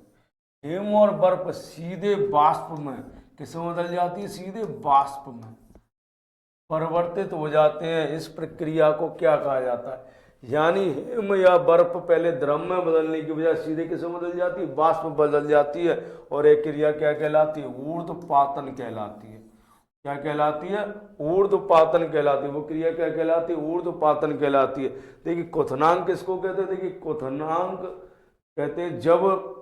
A: हिम और बर्फ सीधे वाष्प में किसमें बदल जाती है? सीधे वाष्प में परिवर्तित हो जाते हैं। इस प्रक्रिया को क्या कहा जाता है? यानी हिम या बर्फ पहले द्रव में बदलने की बजाय सीधे किसमें बदल जाती है? वाष्प में बदल जाती है। और एक क्रिया क्या कहलाती है? ऊर्ध्वपातन कहलाती है। क्या कहलाती है? ऊर्ध्वपातन कहलाती है। वो क्रिया क्या कहलाती है? ऊर्ध्वपातन कहलाती है। देखिए क्वथनांक किसको कहते हैं? देखिए क्वथनांक कहते हैं जब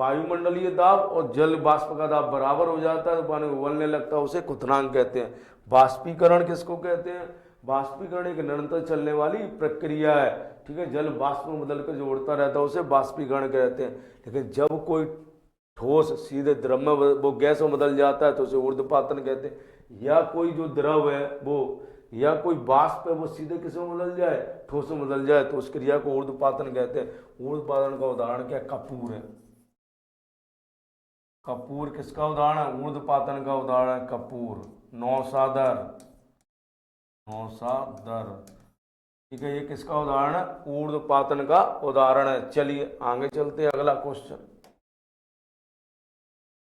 A: वायुमंडलीय दाब और जल बाष्प का दाब बराबर हो जाता है तो पानी उबलने लगता है, उसे क्वथनांक कहते हैं। बाष्पीकरण किसको कहते हैं? बाष्पीकरण एक निरंतर चलने वाली प्रक्रिया है, ठीक है। जल बाष्प में बदल कर जो उड़ता रहता है उसे बाष्पीकरण कहते हैं। लेकिन जब कोई ठोस सीधे द्रव में वो गैस में बदल जाता है तो उसे ऊर्ध्वपातन कहते हैं। या कोई जो द्रव है वो या कोई वाष्प है वो सीधे किस में बदल जाए, ठोस में बदल जाए तो उस क्रिया को ऊर्ध्वपातन कहते हैं। ऊर्ध्वपातन का उदाहरण क्या? कपूर है। कपूर किसका उदाहरण है? ऊर्ध्वपातन का उदाहरण है कपूर। नौसादर, नौसादर, ठीक है, ये किसका उदाहरण है? ऊर्ध्वपातन का उदाहरण है। चलिए आगे चलते हैं, अगला क्वेश्चन।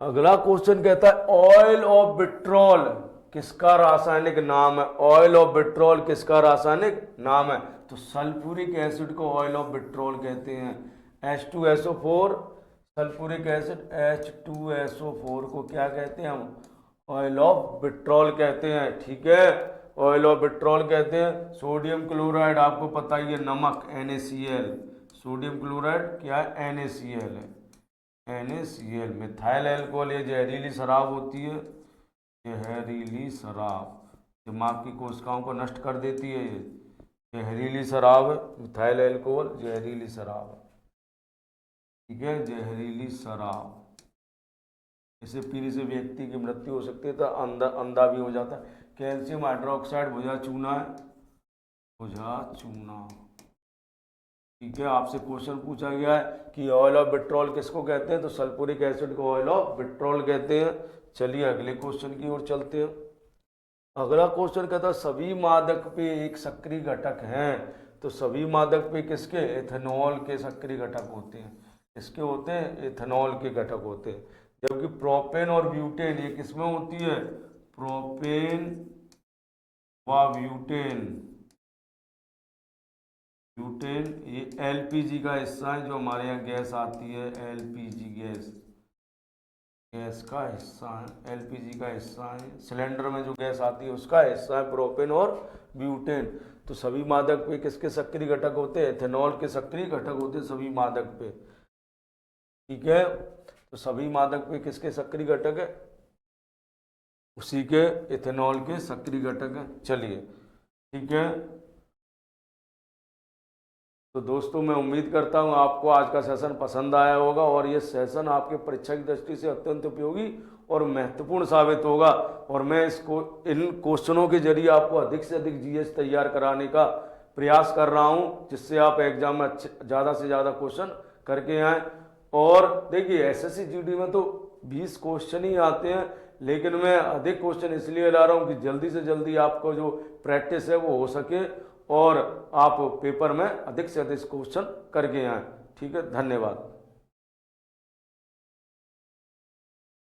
A: अगला क्वेश्चन कहता है ऑयल ऑफ पेट्रोल किसका रासायनिक नाम है? ऑयल ऑफ पेट्रोल किसका रासायनिक नाम है? तो सल्फ्यूरिक एसिड को ऑयल ऑफ पेट्रोल कहते हैं। H2SO4 सल्फ्यूरिक एसिड H2SO4 को क्या कहते हैं हम? ऑयल ऑफ पेट्रोल कहते हैं, ठीक है, ऑयल ऑफ पेट्रोल कहते हैं। सोडियम क्लोराइड आपको पता ही है, नमक NaCl। सोडियम क्लोराइड क्या है? NaCl है, NaCl। मिथाइल अल्कोहल ये जहरीली शराब होती है, जहरीली शराब, दिमाग की कोशिकाओं को नष्ट कर देती है, ये जहरीली शराब है। मिथाइल अल्कोहल जहरीली शराब है, ठीक है, जहरीली शराब। इसे पीने से व्यक्ति की मृत्यु हो सकती है, तो अंधा भी हो जाता है। कैल्शियम हाइड्रोक्साइड भुजा चूना है, भुजा चूना, ठीक है। आपसे क्वेश्चन पूछा गया है कि ऑयल ऑफ पेट्रोल किसको कहते हैं? तो सल्फ्यूरिक एसिड को ऑयल ऑफ पेट्रोल कहते हैं। चलिए अगले क्वेश्चन की ओर चलते हैं। अगला क्वेश्चन कहता है सभी मादक पे एक सक्रिय घटक हैं, तो सभी मादक पे किसके? एथेनॉल के सक्रिय घटक होते हैं। किसके होते हैं? एथेनॉल के घटक होते हैं। जबकि प्रोपेन और ब्यूटेन ये किसमें होती है? प्रोपेन व ब्यूटेन, ब्यूटेन ये LPG का हिस्सा है, जो हमारे यहाँ गैस आती है LPG गैस, गैस का हिस्सा है, LPG का हिस्सा है। सिलेंडर में जो गैस आती है उसका हिस्सा है प्रोपेन और ब्यूटेन। तो सभी मादक पे किसके सक्रिय घटक होते हैं? एथेनॉल के सक्रिय घटक होते हैं सभी मादक पे, ठीक है। तो सभी मादक पे किसके सक्रिय घटक है? उसी के एथेनॉल के सक्रिय घटक है। चलिए ठीक है, तो दोस्तों मैं उम्मीद करता हूँ आपको आज का सेशन पसंद आया होगा और ये सेशन आपके परीक्षा की दृष्टि से अत्यंत उपयोगी और महत्वपूर्ण साबित होगा। और मैं इसको इन क्वेश्चनों के जरिए आपको अधिक से अधिक GS तैयार कराने का प्रयास कर रहा हूँ, जिससे आप एग्जाम में ज़्यादा से ज़्यादा क्वेश्चन करके आएँ। और देखिए SSC GD में तो 20 क्वेश्चन ही आते हैं, लेकिन मैं अधिक क्वेश्चन इसलिए ला रहा हूँ कि जल्दी से जल्दी आपको जो प्रैक्टिस है वो हो सके और आप पेपर में अधिक से अधिक क्वेश्चन करके आएँ। ठीक है, धन्यवाद।